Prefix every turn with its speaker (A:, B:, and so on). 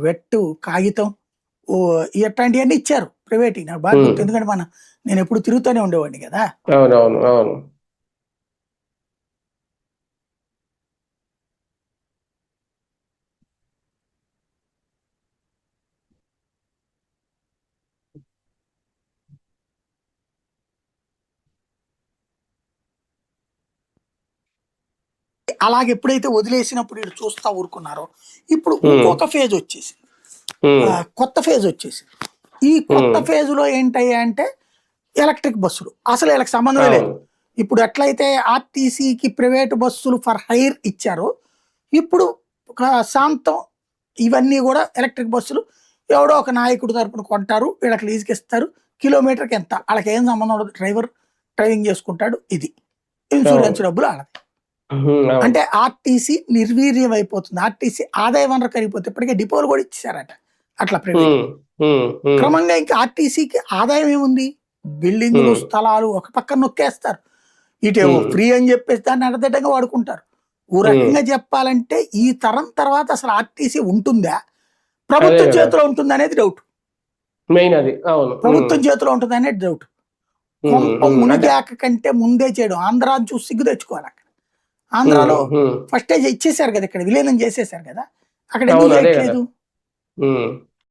A: వెట్టు, కాగితం ఇట్లాంటివన్నీ ఇచ్చారు ప్రైవేట్. నాకు బాగా గుర్తు. ఎందుకంటే నేను ఎప్పుడు తిరుగుతూనే ఉండేవాడిని కదా.
B: అవునవును అవును.
A: అలాగే ఎప్పుడైతే వదిలేసినప్పుడు వీళ్ళు చూస్తా ఊరుకున్నారో, ఇప్పుడు ఇంకొక ఫేజ్ వచ్చేసింది. కొత్త ఫేజ్ వచ్చేసింది. ఈ కొత్త ఫేజ్ లో ఏంటయ్యా అంటే ఎలక్ట్రిక్ బస్సులు. అసలు వీళ్ళకి సంబంధమే లేదు. ఇప్పుడు ఎట్లయితే ఆర్టీసీకి ప్రైవేట్ బస్సులు ఫర్ హైర్ ఇచ్చారో, ఇప్పుడు శాంతం ఇవన్నీ కూడా ఎలక్ట్రిక్ బస్సులు ఎవడో ఒక నాయకుడు తరపున కొంటారు, వీళ్ళకి లీజుకి ఇస్తారు. కిలోమీటర్కి ఎంత, వాళ్ళకి ఏం సంబంధం ఉండదు. డ్రైవర్ డ్రైవింగ్ చేసుకుంటాడు. ఇది ఇన్సూరెన్స్ డబ్బులు వాళ్ళది. అంటే ఆర్టీసీ నిర్వీర్యం అయిపోతుంది. ఆర్టీసీ ఆదాయ వనరు కరిగిపోతే ఇప్పటికే డిపోలు కూడా ఇచ్చారట అట్లా ప్రైవేట్. క్రమంగా ఇంకా ఆర్టీసీకి ఆదాయం ఏముంది? బిల్డింగులు, స్థలాలు ఒక పక్కన నొక్కేస్తారు. ఇటేమో ఫ్రీ అని చెప్పేసి దాన్ని అడదడ్డంగా వాడుకుంటారు. ఓ రకంగా చెప్పాలంటే ఈ తరం తర్వాత అసలు ఆర్టీసీ ఉంటుందా, ప్రభుత్వం చేతిలో ఉంటుంది అనేది డౌట్. ప్రభుత్వం చేతిలో ఉంటుంది అనేది డౌట్. మునిగాక కంటే ముందే చేయడం. ఆంధ్రాని చూసి సిగ్గు తెచ్చుకోవాలి. అక్కడ ఆంధ్రాలో ఫస్ట్ ఇచ్చేసారు కదా, ఇక్కడ విలీనం చేసేసారు కదా, అక్కడ ఎందుకు చేయట్లేదు?